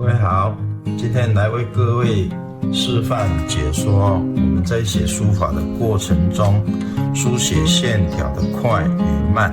各位好，今天来为各位示范解说我们在写书法的过程中，书写线条的快与慢。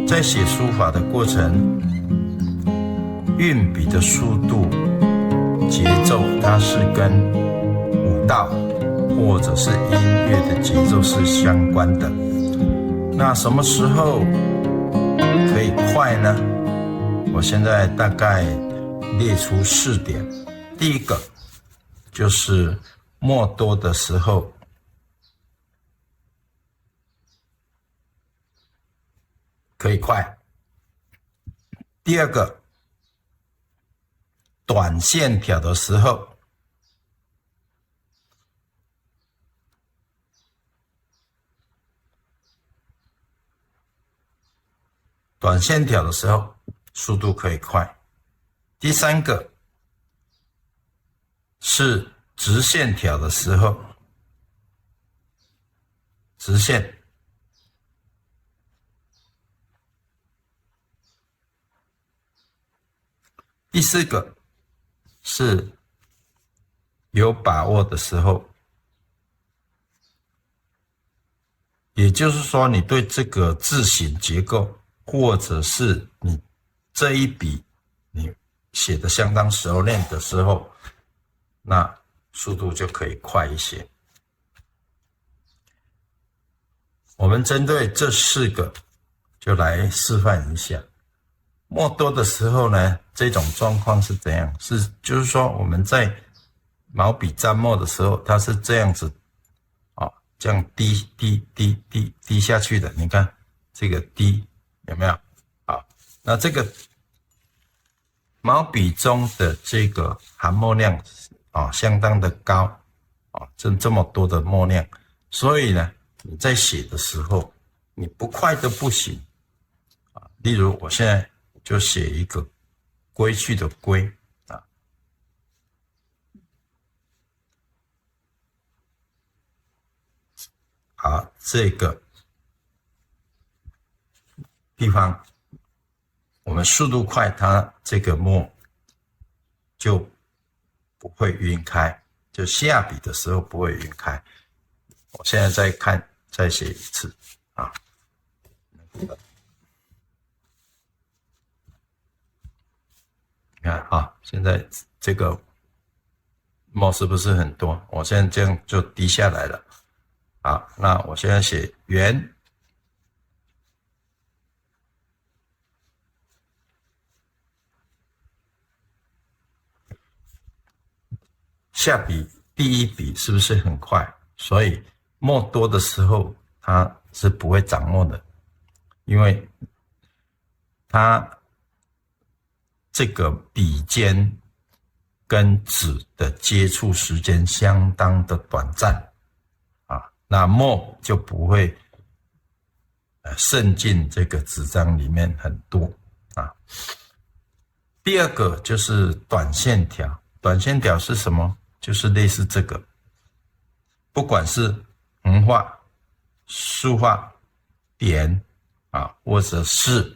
在写书法的过程，运笔的速度、节奏，它是跟舞蹈或者是音乐的节奏是相关的。那什么时候可以快呢？我现在大概列出4点。第一个就是墨多的时候，可以快。第二个，短线条的时候，速度可以快。第三个是直线条的时候，直线。第4个是有把握的时候，也就是说你对这个字形结构，或者是你这一笔你写的相当熟练的时候，那速度就可以快一些。我们针对这4个就来示范一下。墨多的时候呢，这种状况是怎样？就是说我们在毛笔沾墨的时候，它是这样子这样滴下去的。你看这个滴有没有？那这个毛笔中的这个含墨量相当的高这么多的墨量，所以呢你在写的时候你不快都不行例如我现在就写一个归去的归好，这个地方我们速度快，它这个墨就不会晕开，就下笔的时候不会晕开。我现在再写一次你看现在这个墨是不是很多？我现在这样就滴下来了。好，那我现在写圆，下笔第一笔是不是很快？所以墨多的时候它是不会长墨的，因为它这个笔尖跟纸的接触时间相当的短暂那墨就不会渗进这个纸张里面很多第二个就是短线条，短线条是什么？就是类似这个，不管是横画、竖画、点或者是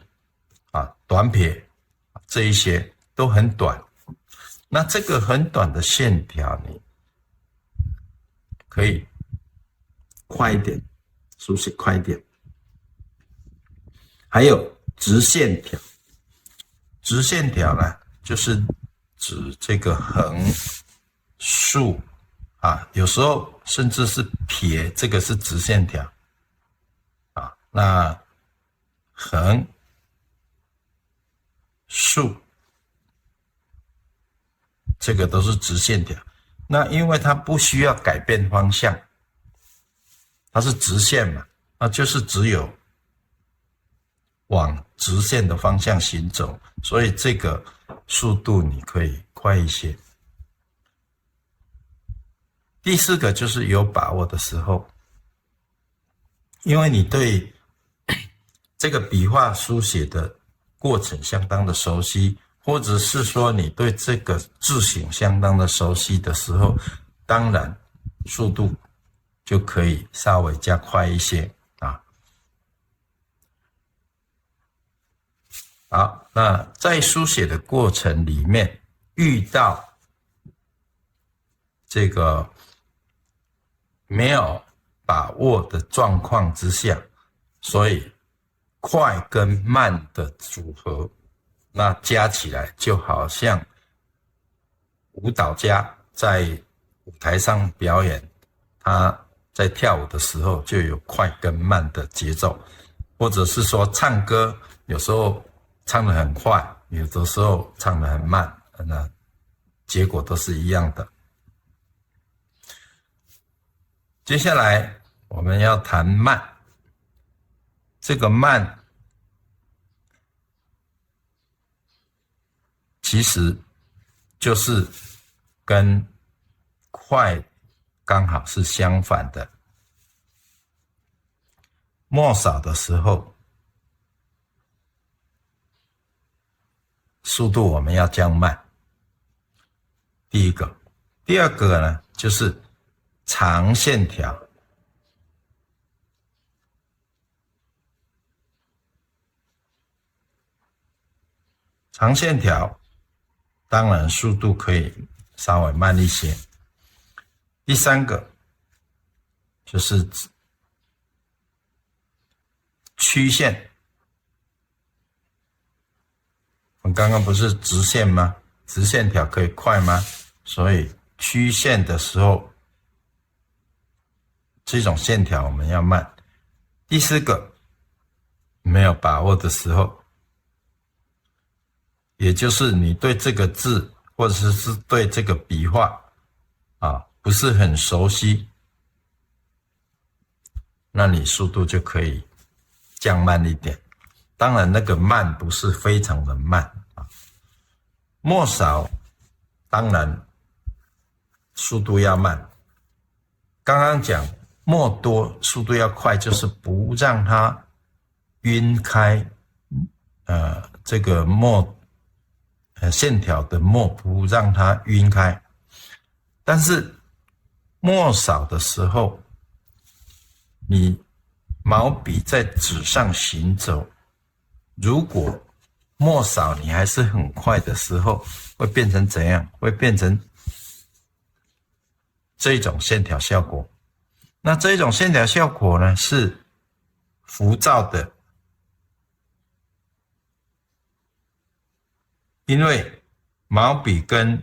短撇这一些都很短。那这个很短的线条，你可以快一点，书写快一点。还有直线条，直线条呢，就是指这个横、竖有时候甚至是撇，这个是直线条那横、竖这个都是直线条。那因为它不需要改变方向，它是直线嘛，那就是只有往直线的方向行走，所以这个速度你可以快一些。第4个就是有把握的时候，因为你对这个笔画书写的过程相当的熟悉，或者是说你对这个字形相当的熟悉的时候，当然速度就可以稍微加快一些好，那在书写的过程里面，遇到这个没有把握的状况之下，所以快跟慢的组合，那加起来就好像舞蹈家在舞台上表演，他在跳舞的时候就有快跟慢的节奏，或者是说唱歌，有时候唱得很快，有的时候唱得很慢，那结果都是一样的。接下来我们要谈慢，这个慢其实就是跟快刚好是相反的。末少的时候，速度我们要降慢，第一个。第二个呢，就是长线条。长线条当然速度可以稍微慢一些。第三个就是曲线，我们刚刚不是直线吗？直线条可以快吗？所以曲线的时候，这种线条我们要慢。第四个，没有把握的时候，也就是你对这个字或者是对这个笔画不是很熟悉，那你速度就可以降慢一点。当然那个慢不是非常的慢末少当然速度要慢。刚刚讲末多速度要快，就是不让它晕开这个末线条的末，不让它晕开。但是末少的时候，你毛笔在纸上行走，如果末少你还是很快的时候，会变成怎样？会变成这种线条效果。那这种线条效果呢，是浮躁的，因为毛笔跟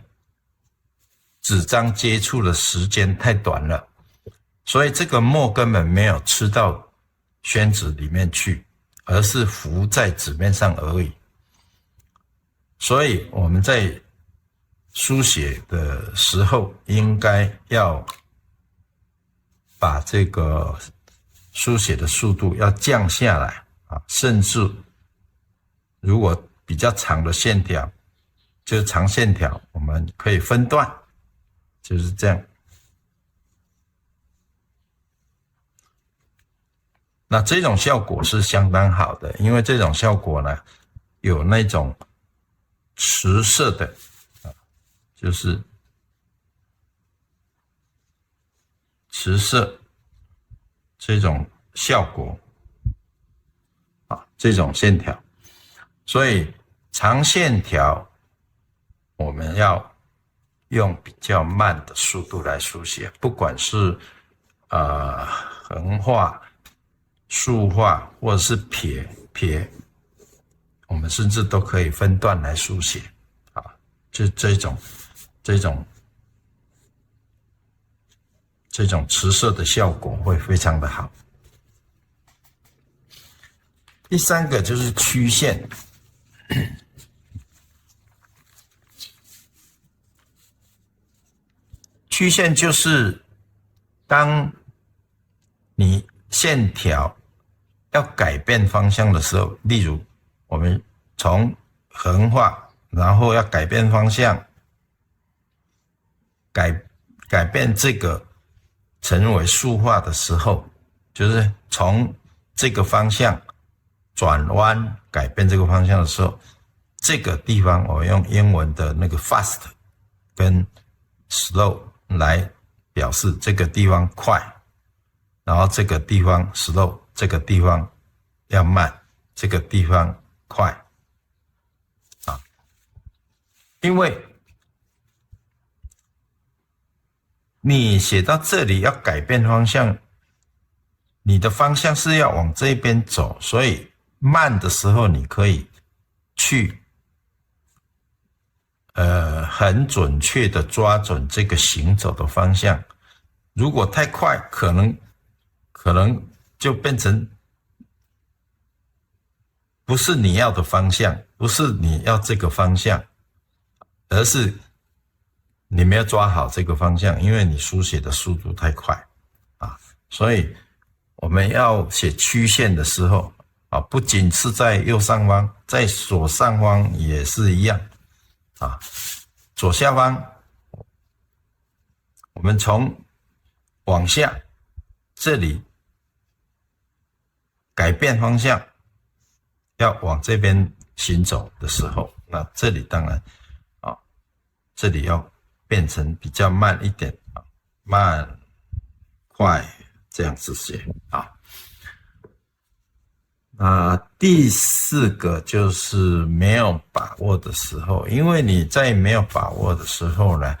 纸张接触的时间太短了，所以这个墨根本没有吃到宣纸里面去，而是浮在纸面上而已。所以我们在书写的时候，应该要把这个书写的速度要降下来甚至如果比较长的线条，就是长线条，我们可以分段，就是这样。那这种效果是相当好的，因为这种效果呢，有那种持色的就是持色这种效果这种线条。所以长线条我们要用比较慢的速度来书写，不管是横画、竖画或者是撇，我们甚至都可以分段来书写就这种持色的效果会非常的好。第三个就是曲线。曲线就是当你线条要改变方向的时候，例如我们从横画，然后要改变方向，改变这个成为竖画的时候，就是从这个方向转弯改变这个方向的时候，这个地方我用英文的那个 fast 跟 slow 来表示，这个地方快，然后这个地方 slow， 这个地方要慢，这个地方快，因为你写到这里要改变方向，你的方向是要往这边走，所以慢的时候你可以去很准确的抓准这个行走的方向。如果太快，可能就变成不是你要的方向，不是你要这个方向，而是你没有抓好这个方向，因为你书写的速度太快啊。所以我们要写曲线的时候啊，不仅是在右上方，在左上方也是一样啊。左下方，我们从往下这里改变方向，要往这边行走的时候，那这里当然啊，这里要变成比较慢一点啊，慢快这样子写啊。那第四个就是没有把握的时候，因为你在没有把握的时候呢，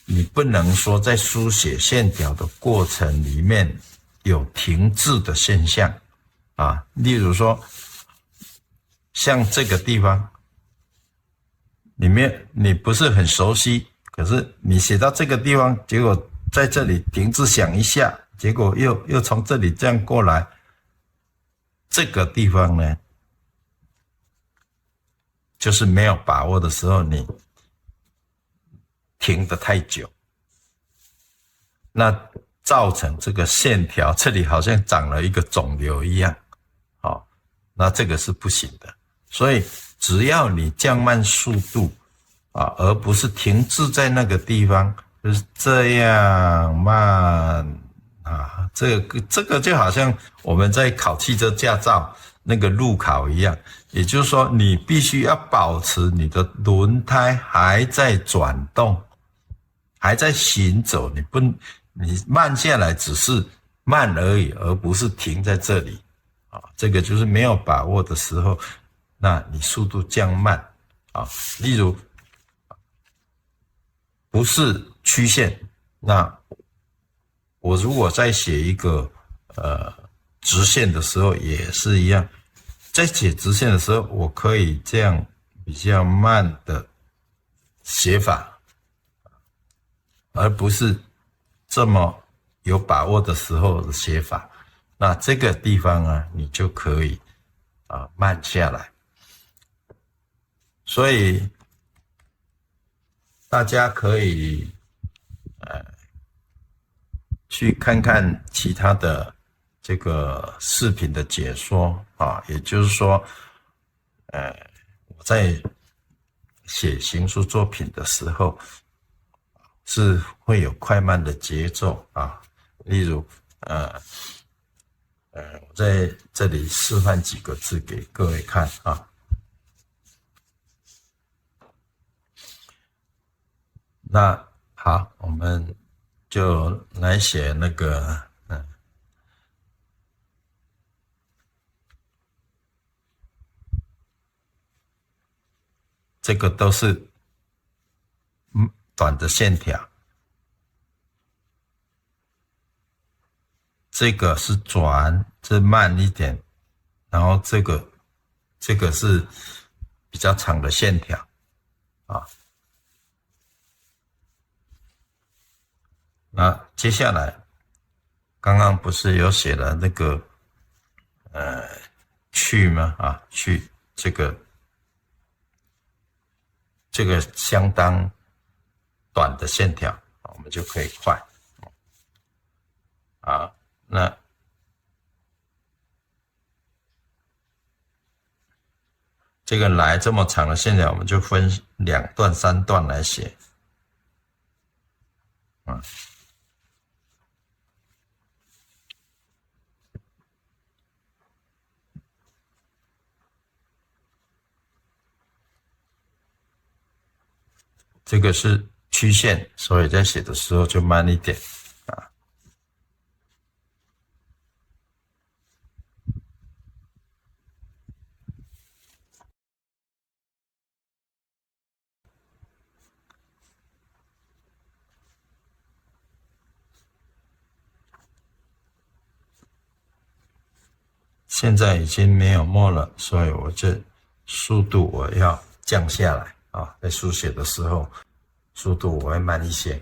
你不能说在书写线条的过程里面有停滞的现象啊。例如说，像这个地方，你不是很熟悉，可是你写到这个地方，结果在这里停滞想一下，结果又从这里这样过来。这个地方呢，就是没有把握的时候，你停得太久，那造成这个线条这里好像长了一个肿瘤一样，好，那这个是不行的。所以只要你降慢速度啊，而不是停滞在那个地方，就是这样慢啊，这个就好像我们在考汽车驾照那个路考一样，也就是说，你必须要保持你的轮胎还在转动，还在行走，你慢下来只是慢而已，而不是停在这里啊。这个就是没有把握的时候，那你速度降慢啊。例如，不是曲线，那我如果在写一个直线的时候也是一样，在写直线的时候，我可以这样比较慢的写法，而不是这么有把握的时候的写法。那这个地方啊，你就可以慢下来。所以大家可以去看看其他的这个视频的解说啊，也就是说，我在写行书作品的时候，是会有快慢的节奏啊。例如，我在这里示范几个字给各位看啊。那好，我们就来写那个，这个都是短的线条，这个是转，这慢一点，然后这个是比较长的线条啊。那接下来，刚刚不是有写了那个去吗？啊，去这个相当短的线条，我们就可以快啊。那这个来这么长的线条，我们就分2段、3段来写啊。这个是曲线，所以在写的时候就慢一点。现在已经没有墨了，所以我这速度我要降下来啊，在书写的时候速度我会慢一些。